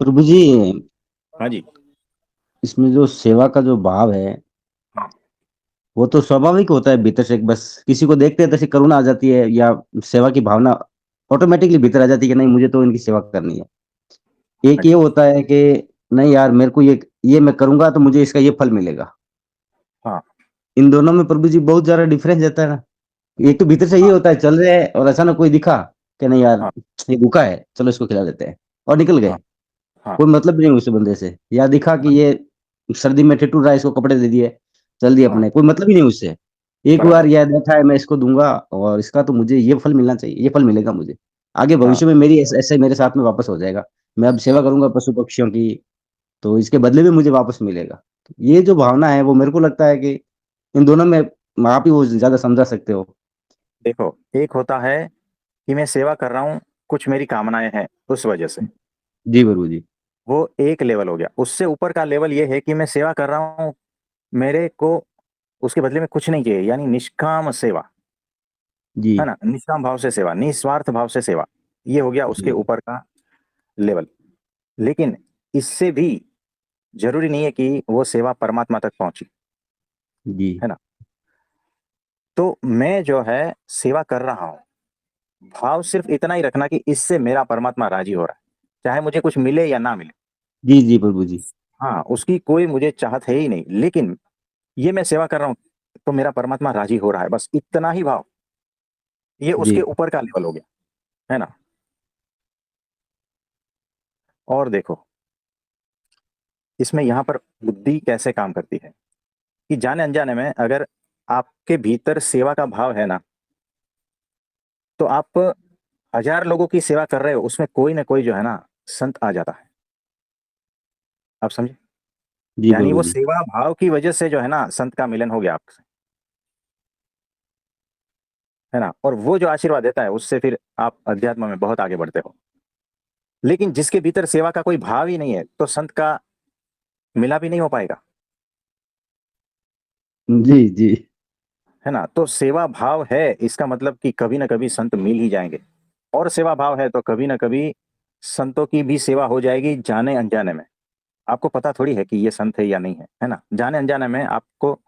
प्रभु जी, हाँ जी। इसमें जो सेवा का जो भाव है हाँ। वो तो स्वाभाविक होता है भीतर से। बस किसी को देखते हैं तैसे करुणा आ जाती है, या सेवा की भावना ऑटोमेटिकली भीतर आ जाती है कि नहीं, मुझे तो इनकी सेवा करनी है। हाँ एक ये जी। होता है कि नहीं यार, मेरे को ये मैं करूंगा तो मुझे इसका ये फल मिलेगा। हाँ। इन दोनों में प्रभु जी बहुत ज्यादा डिफरेंस रहता है ना। एक तो भीतर से ये हाँ। होता है, चल रहे हैं और अचानक कोई दिखा कि नहीं यार, हाँ। ये भूखा है, चलो इसको खिला देते हैं, और निकल गए। हाँ। हाँ। कोई मतलब भी नहीं उस बंदे से। या दिखा कि हाँ। ये सर्दी में ठिठुर रहा है, इसको कपड़े दे दिए, चल दिए हाँ। अपने, कोई मतलब ही नहीं उससे। एक बार बराबर। यह देखा है मैं इसको दूंगा और इसका तो मुझे ये फल मिलना चाहिए, ये फल मिलेगा मुझे आगे हाँ। भविष्य में, मेरी ऐसे मेरे साथ में वापस हो जाएगा। मैं अब सेवा करूंगा पशु पक्षियों की, तो इसके बदले में मुझे वापस मिलेगा। तो ये जो भावना है वो मेरे को लगता है कि इन दोनों में आप ही वो ज्यादा समझा सकते हो। देखो, एक होता है कि मैं सेवा कर रहा हूँ, कुछ मेरी कामनाएं हैं उस वजह से। जी प्रभु जी। वो एक लेवल हो गया। उससे ऊपर का लेवल ये है कि मैं सेवा कर रहा हूँ, मेरे को उसके बदले में कुछ नहीं चाहिए, यानी निष्काम सेवा। जी है ना, निष्काम भाव से सेवा, निस्वार्थ भाव से सेवा। ये हो गया उसके जी ऊपर का लेवल। लेकिन इससे भी जरूरी नहीं है कि वो सेवा परमात्मा तक पहुंची। जी है ना। तो मैं जो है सेवा कर रहा हूँ, भाव सिर्फ इतना ही रखना कि इससे मेरा परमात्मा राजी हो रहा है, चाहे मुझे कुछ मिले या ना मिले। जी जी प्रभु जी। हाँ, उसकी कोई मुझे चाहत है ही नहीं, लेकिन ये मैं सेवा कर रहा हूँ तो मेरा परमात्मा राजी हो रहा है, बस इतना ही भाव। ये जी उसके ऊपर का लेवल हो गया। है ना। और देखो, इसमें यहां पर बुद्धि कैसे काम करती है कि जाने अनजाने में अगर आपके भीतर सेवा का भाव है ना, तो आप 1000 लोगों की सेवा कर रहे हो, उसमें कोई ना कोई जो है ना संत आ जाता है। आप समझे। जी यानी प्रभु वो जी। सेवा भाव की वजह से जो है ना संत का मिलन हो गया आपसे। है ना। और वो जो आशीर्वाद देता है उससे फिर आप अध्यात्म में बहुत आगे बढ़ते हो। लेकिन जिसके भीतर सेवा का कोई भाव ही नहीं है तो संत का मिला भी नहीं हो पाएगा। जी जी है ना। तो सेवा भाव है, इसका मतलब कि कभी ना कभी संत मिल ही जाएंगे। और सेवा भाव है तो कभी ना कभी संतों की भी सेवा हो जाएगी, जाने अनजाने में। आपको पता थोड़ी है कि ये संत है या नहीं है। है ना, जाने अनजाने में आपको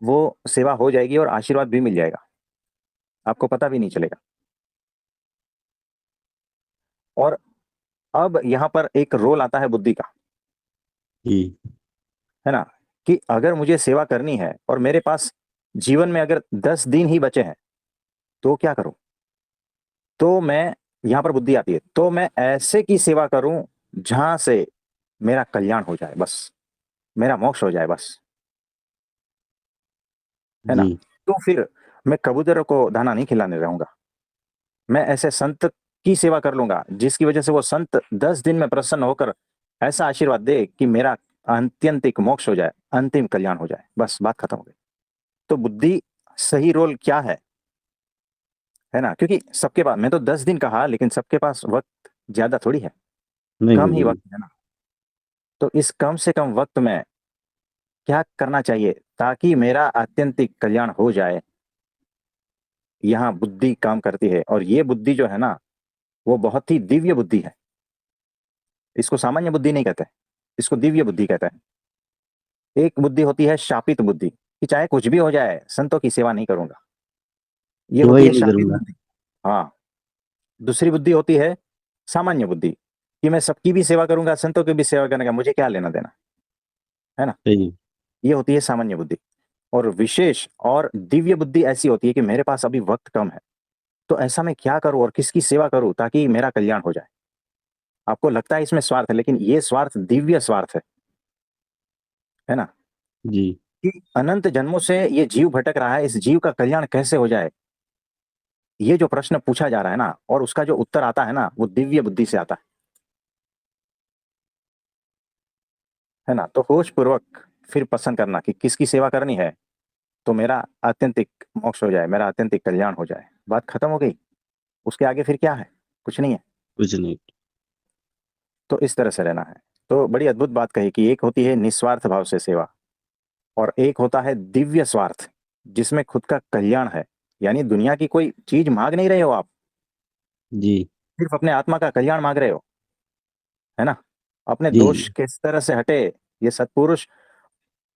वो सेवा हो जाएगी और आशीर्वाद भी मिल जाएगा, आपको पता भी नहीं चलेगा। और अब यहां पर एक रोल आता है बुद्धि का। जी। है ना। कि अगर मुझे सेवा करनी है और मेरे पास जीवन में अगर 10 दिन ही बचे हैं, तो क्या करूं। तो मैं, यहां पर बुद्धि आती है, तो मैं ऐसे की सेवा करूं जहां से मेरा कल्याण हो जाए, बस मेरा मोक्ष हो जाए बस। है ना। जी तो फिर मैं कबूतरों को दाना नहीं खिलाने रहूंगा। मैं ऐसे संत की सेवा कर लूंगा जिसकी वजह से वो संत 10 दिन में प्रसन्न होकर ऐसा आशीर्वाद दे कि मेरा आत्यंतिक मोक्ष हो जाए, अंतिम कल्याण हो जाए, बस बात खत्म हो गई। तो बुद्धि सही रोल क्या है ना। क्योंकि सबके पास, मैं तो 10 दिन कहा, लेकिन सबके पास वक्त ज्यादा थोड़ी है, नहीं कम ही प्रभु जी। वक्त है ना। तो इस कम से कम वक्त में क्या करना चाहिए ताकि मेरा आत्यंतिक कल्याण हो जाए, यहाँ बुद्धि काम करती है। और ये बुद्धि जो है ना, वो बहुत ही दिव्य बुद्धि है। इसको सामान्य बुद्धि नहीं कहते, इसको दिव्य बुद्धि कहते हैं। एक बुद्धि होती है शापित बुद्धि, कि चाहे कुछ भी हो जाए संतों की सेवा नहीं करूंगा, ये सेवा होती ही है नहीं शापित करूंगा। बुद्धि। हाँ। दूसरी बुद्धि होती है सामान्य बुद्धि, कि मैं सबकी भी सेवा करूंगा, संतों की भी सेवा करने का मुझे क्या लेना देना। है ना। सही। ये होती है सामान्य बुद्धि। और विशेष और दिव्य बुद्धि ऐसी होती है कि मेरे पास अभी वक्त कम है, तो ऐसा मैं क्या करूं और किसकी सेवा करूं ताकि मेरा कल्याण हो जाए। आपको लगता है इसमें स्वार्थ है, लेकिन ये स्वार्थ दिव्य स्वार्थ है। है ना। जी। कि अनंत जन्मों से ये जीव भटक रहा है, इस जीव का कल्याण कैसे हो जाए, ये जो प्रश्न पूछा जा रहा है ना, और उसका जो उत्तर आता है ना, वो दिव्य बुद्धि से आता है। है ना। तो होश पूर्वक फिर पसंद करना कि किसकी सेवा करनी है, तो मेरा आत्यंतिक मोक्ष हो जाए, मेरा आत्यंतिक कल्याण हो जाए, बात खत्म हो गई। उसके आगे फिर क्या है, कुछ नहीं है। कुछ नहीं। तो इस तरह से रहना है। तो बड़ी अद्भुत बात कही कि एक होती है निस्वार्थ भाव से सेवा, और एक होता है दिव्य स्वार्थ, जिसमें खुद का कल्याण है। यानी दुनिया की कोई चीज मांग नहीं रहे हो आप, जी सिर्फ अपने आत्मा का कल्याण मांग रहे हो। है ना? अपने जी, दोष जी। किस तरह से हटे, ये सत्पुरुष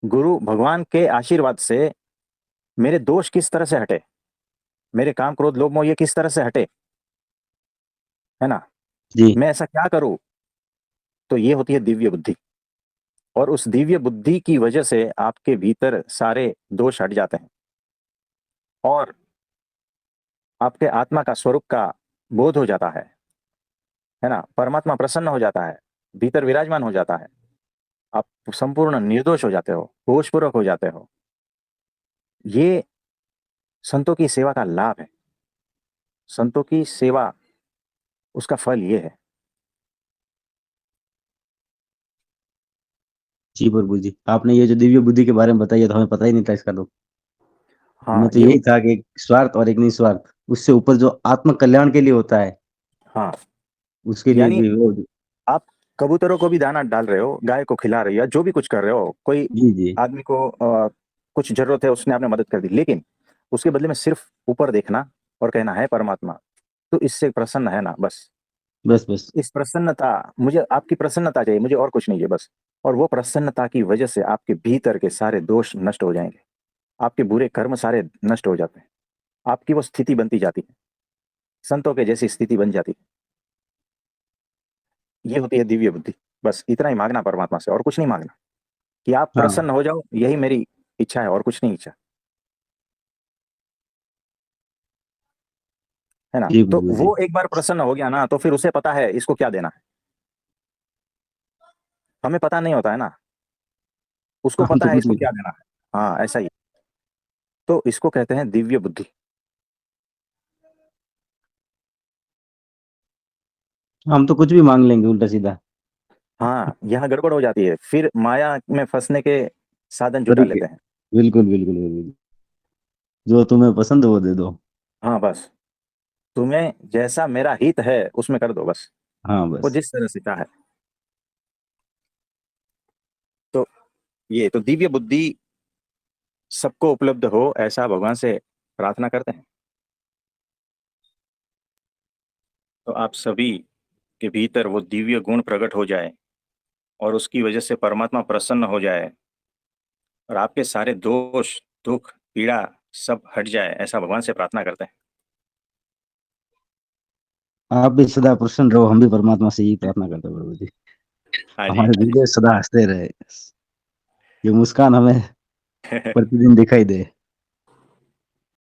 गुरु भगवान के आशीर्वाद से मेरे दोष किस तरह से हटे, मेरे काम क्रोध लोभ मोह ये किस तरह से हटे, है ना? जी, मैं ऐसा क्या करूं? तो ये होती है दिव्य बुद्धि। और उस दिव्य बुद्धि की वजह से आपके भीतर सारे दोष हट जाते हैं और आपके आत्मा का स्वरूप का बोध हो जाता है ना? परमात्मा प्रसन्न हो जाता है, भीतर विराजमान हो जाता है, आप संपूर्ण निर्दोष हो जाते हो, होशपूर्वक हो जाते हो। ये संतों की सेवा का लाभ है। संतों की सेवा, उसका फल ये है। जी प्रभु जी। आपने ये जो दिव्य बुद्धि के बारे में बताई है तो हमें पता ही नहीं था इसका तो। हाँ हमें तो ये यही था कि एक स्वार्थ और एक निस्वार्थ, उससे ऊपर जो आत्म कल्याण के लिए होता है, हाँ, उसके लिए यानी भी वो आप कबूतरों को भी दाना डाल रहे हो, गाय को खिला रहे हो, या जो भी कुछ कर रहे हो, कोई जी, जी। आदमी को कुछ जरूरत है, उसने आपने मदद कर दी, लेकिन उसके बदले में सिर्फ ऊपर देखना और कहना है परमात्मा, तो इससे प्रसन्न है ना, बस। बस, बस। इस प्रसन्नता, मुझे आपकी प्रसन्नता चाहिए, मुझे और कुछ नहीं चाहिए, बस। और वो प्रसन्नता की वजह से आपके भीतर के सारे दोष नष्ट हो जाएंगे, आपके बुरे कर्म सारे नष्ट हो जाते हैं, आपकी वो स्थिति बनती जाती है, संतों के जैसी स्थिति बन जाती है। ये होती है दिव्य बुद्धि। बस इतना ही मांगना परमात्मा से, और कुछ नहीं मांगना, कि आप हाँ। प्रसन्न हो जाओ, यही मेरी इच्छा है, और कुछ नहीं इच्छा, है ना? जी तो प्रभु जी। वो एक बार प्रसन्न हो गया ना, तो फिर उसे पता है इसको क्या देना है। हमें पता नहीं होता है ना, उसको हम पता तो है कुछ इसको भी क्या देना है। हाँ, ऐसा ही। तो इसको कहते हैं दिव्य बुद्धि। हम तो कुछ भी माँग लेंगे उल्टा-सीधा। हाँ, यहाँ गड़बड़ हो जाती है, फिर माया में फंसने के साधन जुटा तरीके। लेते हैं। बिल्कुल, बिल्कुल, बिल्कुल। जो तुम्हें पसंद हो वो दे दो। हाँ बस, तुम्हें जैसा मेरा हित है उसमें कर दो, बस। हाँ, वो बस। जिस तरह से चाहे। तो ये तो दिव्य बुद्धि सबको उपलब्ध हो, ऐसा भगवान से प्रार्थना करते हैं। तो आप सभी के भीतर वो दिव्य गुण प्रकट हो जाए और उसकी वजह से परमात्मा प्रसन्न हो जाए और आपके सारे दोष, दुख, पीड़ा सब हट जाए, ऐसा भगवान से प्रार्थना करते हैं। आप भी सदा प्रसन्न रहो, हम भी परमात्मा से यही प्रार्थना करते हैं प्रभु जी। हाँ जी, हमारे हाँ जी। हृदय सदा हँसते रहे। ये मुस्कान हमें प्रतिदिन दिखाई दे।